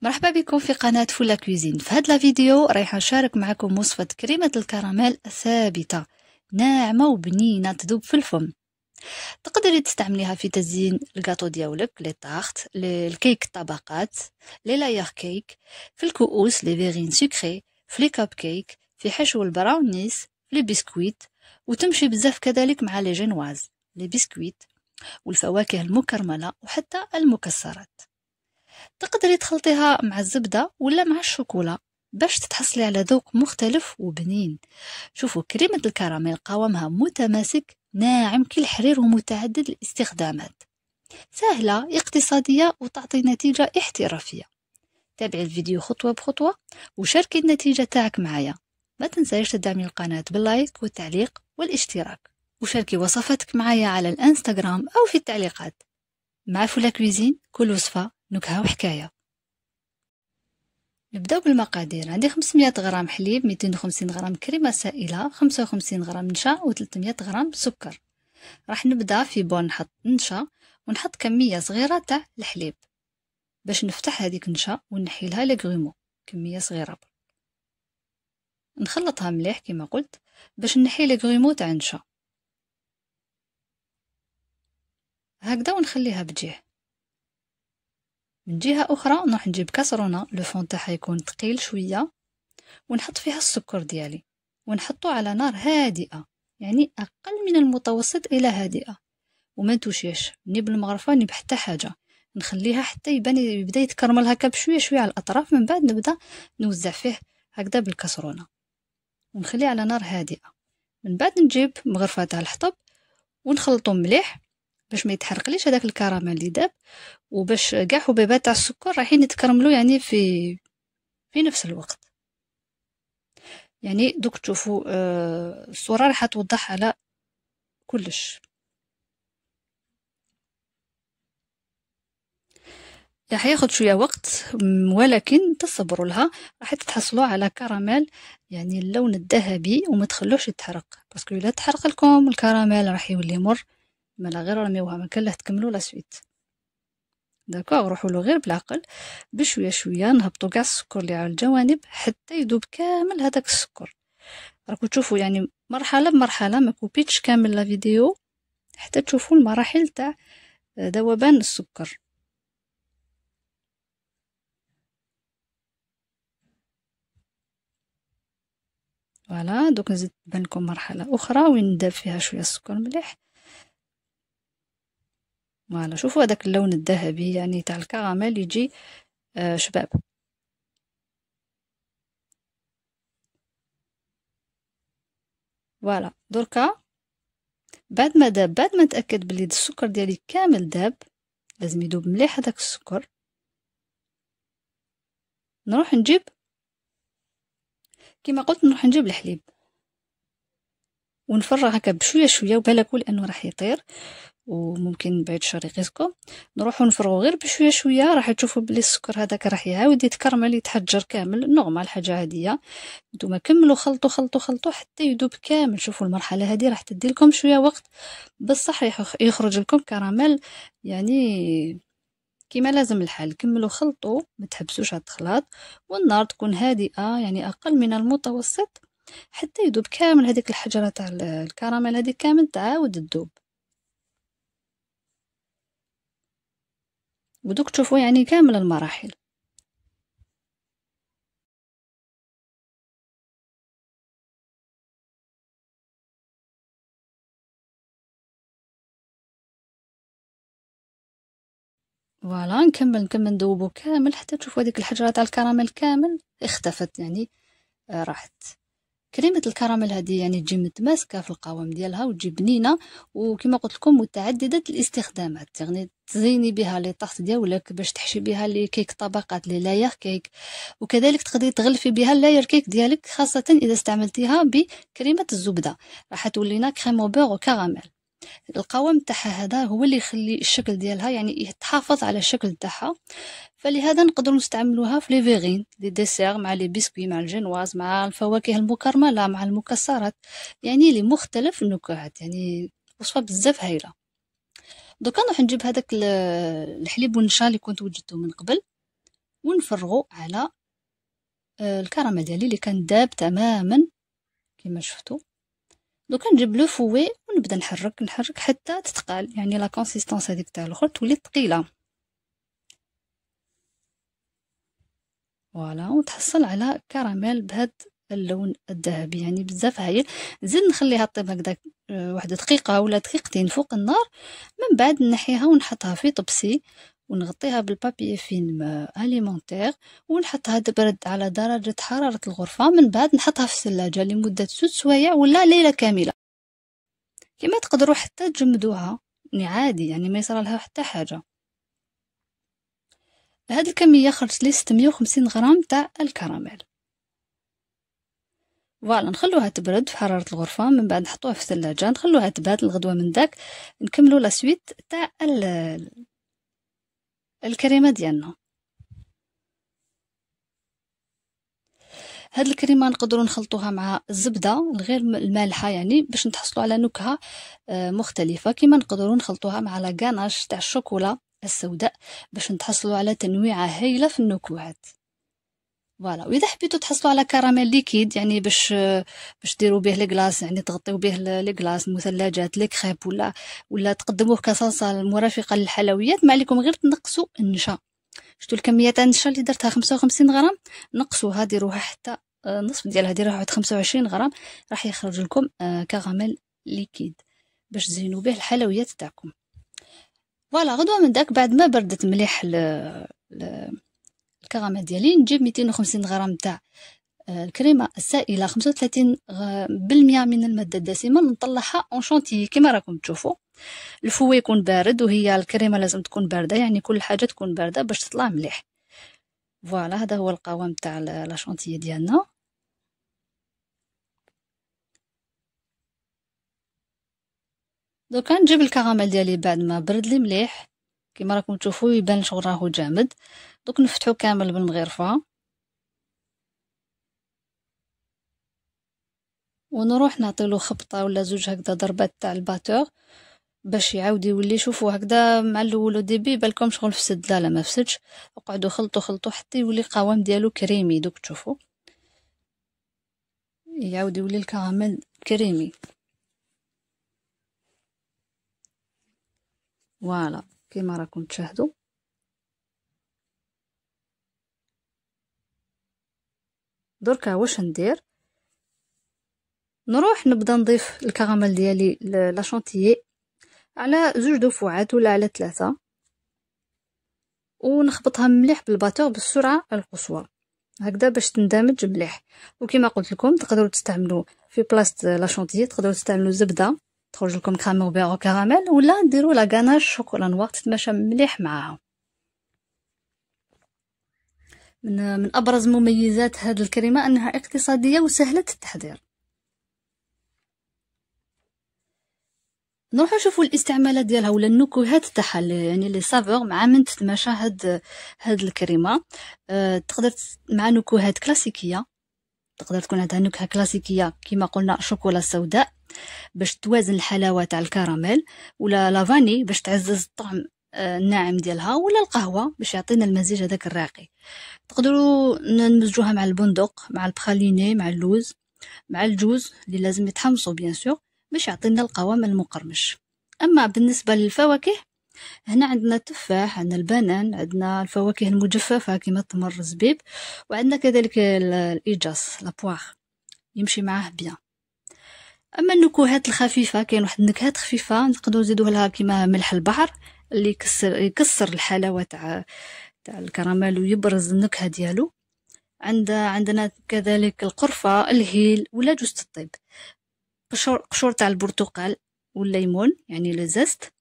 مرحبا بكم في قناة فولا كويزين. في هذا الفيديو رايحة نشارك معكم وصفة كريمة الكراميل ثابتة ناعمة وبنينة تذوب في الفم. تقدري تستعمليها في تزيين الكاطو ديالك، لي طاخت، الكيك الطبقات، لي لاير كيك، في الكؤوس لي فيغين سكري، في لي كاب كيك، في حشو البراونيس، في لي بسكويت، وتمشي بزاف كذلك مع لي جينواز، لي بسكويت والفواكه المكرملة وحتى المكسرات. تقدري تخلطيها مع الزبدة ولا مع الشوكولا باش تتحصلي على ذوق مختلف وبنين. شوفوا كريمة الكراميل قوامها متماسك ناعم كالحرير ومتعدد الاستخدامات، سهلة اقتصادية وتعطي نتيجة احترافية. تابعي الفيديو خطوة بخطوة وشاركي النتيجة تاعك معايا. ما تنسايش تدعمي القناة باللايك والتعليق والاشتراك، وشاركي وصفاتك معايا على الانستغرام أو في التعليقات. مع فولا كويزين كل وصفة نكهة وحكاية. نبداو بالمقادير. عندي 500 غرام حليب، 250 غرام كريمة سائلة، 55 غرام نشا و300 غرام سكر. راح نبدا في بول نحط نشا ونحط كمية صغيرة تاع الحليب باش نفتح هذيك النشا ونحي لها لي غرومو، كمية صغيرة نخلطها مليح كما قلت باش نحي لي غرومو تاع النشا هكذا ونخليها بجيه. من جهة أخرى نروح نجيب كاسرونة لو فون تاعها يكون ثقيل شوية ونحط فيها السكر ديالي ونحطو على نار هادئة، يعني أقل من المتوسط إلى هادئة، وما نتوشيش ني بالمغرفة ني بحتى حاجة، نخليها حتى يبدا يتكرمل هكا بشوية شوية على الأطراف. من بعد نبدا نوزع فيه هكذا بالكاسرونة ونخليه على نار هادئة. من بعد نجيب مغرفة تاع الحطب ونخلطو مليح باش ما يتحرقليش هذاك الكراميل اللي داب، وباش كاع حبيبات تاع السكر رايحين يتكرملوا يعني في نفس الوقت. يعني دوك تشوفوا الصورة راح توضح على كلش. راح ياخد شوية وقت ولكن تصبروا لها راح تتحصلوا على كراميل يعني اللون الذهبي وما تخلوش يتحرق، باسكو الا تحرق لكم الكراميل راح يولي مر، مالا غير رميوها ما كان له تكملوا لا سويت. داكوغ روحوا له غير بالعقل بشويه شويه، نهبطوا كاع السكر اللي على الجوانب حتى يذوب كامل هذاك السكر. راكم تشوفوا يعني مرحله بمرحله، ما كوبيتش كامل لا فيديو حتى تشوفوا المراحل تاع ذوبان السكر. فوالا دوك نزيد تبان لكم مرحله اخرى وين نداب فيها شويه السكر مليح. فوالا شوفوا هذاك اللون الذهبي يعني تاع الكراميل يجي شباب. فوالا دركا بعد ما داب، بعد ما نتاكد بلي السكر ديالي كامل داب، لازم يذوب مليح هذاك السكر، نروح نجيب كما قلت نروح نجيب الحليب ونفرغ هكا بشويه شويه وبالكوا لانه راح يطير وممكن بعد الشر يقيسكم. نروحوا نفرغوا غير بشويه شويه راح تشوفوا بلي السكر هذاك راح يعاود يتكرمل يتحجر كامل نورمال، حاجه عاديه. نتوما كملوا خلطوا خلطوا خلطوا حتى يذوب كامل. شوفوا المرحله هذه راح تدي لكم شويه وقت بصح يخرج لكم كراميل يعني كيما لازم الحال. كملوا خلطوا ما تحبسوش على الخلاط والنار تكون هادئه يعني اقل من المتوسط حتى يذوب كامل هذيك الحجره تاع الكراميل هذيك كامل تعاود تذوب. ودوك تشوفوا يعني كامل المراحل. فوالا نكمل ندوبو كامل حتى تشوفوا هذيك الحجره تاع الكراميل كامل اختفت يعني راحت. كريمه الكراميل هذه يعني تجي متماسكه في القوام ديالها وتجي بنينه، وكما قلت لكم متعدده الاستخدامات، يعني تزيني بها لي طاحت ديالك باش تحشي بها لي كيك طبقات لي لاير كيك، وكذلك تقدري تغلفي بها اللاير كيك ديالك خاصه اذا استعملتيها بكريمه الزبده راح تولينا كريم او بور وكراميل. القوام تاعها هذا هو اللي يخلي الشكل ديالها يعني تحافظ على الشكل تاعها. فلهذا نقدروا نستعملوها في لي فيغين لي ديسير مع لي بسكوي مع الجينواز مع الفواكه المكرمله مع المكسرات، يعني لمختلف النكهات، يعني وصفه بزاف هايله. دوكا نروح نجيب هذاك الحليب والنشا اللي كنت وجدته من قبل ونفرغوا على الكراميل ديالي اللي كان داب تماما كما شفتوا. دوكا نجيب لو فوي ونبدا نحرك حتى تتقال، يعني لا كونسيستونس هذيك تاع الاخر تولي ثقيله. فوالا، وتحصل على كراميل بهذا اللون الذهبي، يعني بزاف هايل. نزيد نخليها طيب هكذا واحد دقيقه ولا دقيقتين فوق النار، من بعد نحيها ونحطها في طبسي ونغطيها بالبابي فيلم اليمونتير ونحطها تبرد على درجه حراره الغرفه. من بعد نحطها في الثلاجه لمده 6 سوايع ولا ليله كامله. كما تقدروا حتى تجمدوها عادي، يعني ما يصرى لها حتى حاجه. هاد الكميه خرجت لي 650 غرام تاع الكراميل. فوالا، نخلوها تبرد في حراره الغرفه، من بعد نحطوها في الثلاجه نخلوها تبات الغدوه. من داك نكملوا لا سويت تاع الكريمه ديالنا. هاد الكريمه نقدروا نخلطوها مع الزبده الغير المالحه، يعني باش نتحصلوا على نكهه مختلفه. كما نقدروا نخلطوها مع لا غاناش تاع الشوكولا السوداء باش نتحصلوا على تنويعه هايله في النكهات. فوالا، واذا حبيتوا تحصلوا على كراميل ليكيد، يعني باش ديروا به لي كلاص، يعني تغطيو به لي كلاص المثلجات لي كريب ولا تقدموه كصلصه مرافقه للحلويات، ما عليكم غير تنقصوا النشا. شفتوا الكميه تاع النشا اللي درتها 55 غرام، نقصوها ديروها حتى نصف ديالها، ديروها واحد 25 غرام، راح يخرج لكم كراميل ليكيد باش تزينوا به الحلويات تاعكم. فوالا، غدوه من داك بعد ما بردت مليح الكراميل ديالي، نجيب 250 غرام تاع الكريمه السائله 35% من الماده الدسمه، نطلعها اون شونتي كما راكم تشوفوا. الفوي يكون بارد وهي الكريمه لازم تكون بارده، يعني كل حاجه تكون بارده باش تطلع مليح. فوالا، هذا هو القوام تاع لا شونتي ديالنا. دوكا نجيب الكراميل ديالي بعد ما برد لي مليح كما راكم تشوفوا، يبان شغل راهو جامد. دوك نفتحو كامل بالمغرفه ونروح نعطيلو خبطه ولا زوج هكذا ضربات تاع الباتور باش يعاود يولي. شوفوا هكذا مع الاول ديبي بالكم شغل فسد، لا ما فسدش. اقعدوا خلطوا حتى يولي القوام ديالو كريمي. دوك تشوفوا يعاود يولي الكراميل كريمي. فوالا كما راكم تشاهدوا. دركا واش ندير؟ نروح نبدا نضيف الكراميل ديالي لا شونتيي على 2 دفعات ولا على 3، ونخبطها مليح بالباتور بالسرعه القصوى هكذا باش تندمج مليح. وكما قلت لكم تقدروا تستعملوا في بلاصه لا شونتيي تقدروا تستعملوا زبده تخرج لكم كراميل بيغ كراميل، ولا ديروا لا غاناش شوكولا نوار تتماشى مليح معاها. من ابرز مميزات هذه الكريمه انها اقتصاديه وسهله التحضير. نروحو نشوفوا الاستعمالات ديالها ولا النكهات تاعها، يعني لي سافور مع من تتماشى هاد الكريمه. تقدر مع نكهات كلاسيكيه، تقدر تكون عندها نكهه كلاسيكيه كما قلنا شوكولا سوداء باش توازن الحلاوه تاع الكراميل، ولا لافاني باش تعزز الطعم الناعم ديالها، ولا القهوه باش يعطينا المزيج هذاك الراقي. تقدروا نمزجوها مع البندق، مع البخاليني، مع اللوز، مع الجوز اللي لازم يتحمصوا بيان سور باش يعطينا القوام المقرمش. اما بالنسبه للفواكه، هنا عندنا التفاح، عندنا البنان، عندنا الفواكه المجففه كما التمر الزبيب، وعندنا كذلك الايجاس لابواغ يمشي معاه بيان. اما النكهات الخفيفه كاين واحد النكهات خفيفه نقدروا نزيدوها لها كما ملح البحر اللي يكسر الحلاوه تاع الكراميل ويبرز النكهه ديالو. عندنا كذلك القرفه، الهيل، ولا جوز الطيب، قشور تاع البرتقال والليمون يعني لزست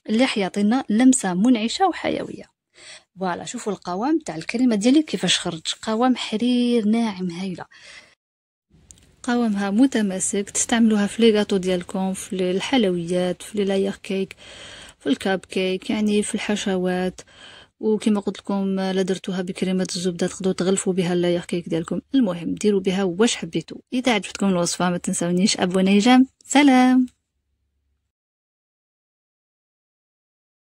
اللي حيعطينا لمسه منعشه وحيويه. فوالا، شوفوا القوام تاع الكريمه ديالي كيفاش خرج، قوام حرير ناعم هايله، قوامها متماسك. تستعملوها في لي غاتو ديالكم، في الحلويات، في لي لاير كيك، في الكاب كيك، يعني في الحشوات. وكما قلت لكم لا درتوها بكريمه الزبده تقدروا تغلفوا بها اللاير كيك ديالكم. المهم ديروا بها واش حبيتوا. اذا عجبتكم الوصفه ما تنسونيش ابوني جام. سلام.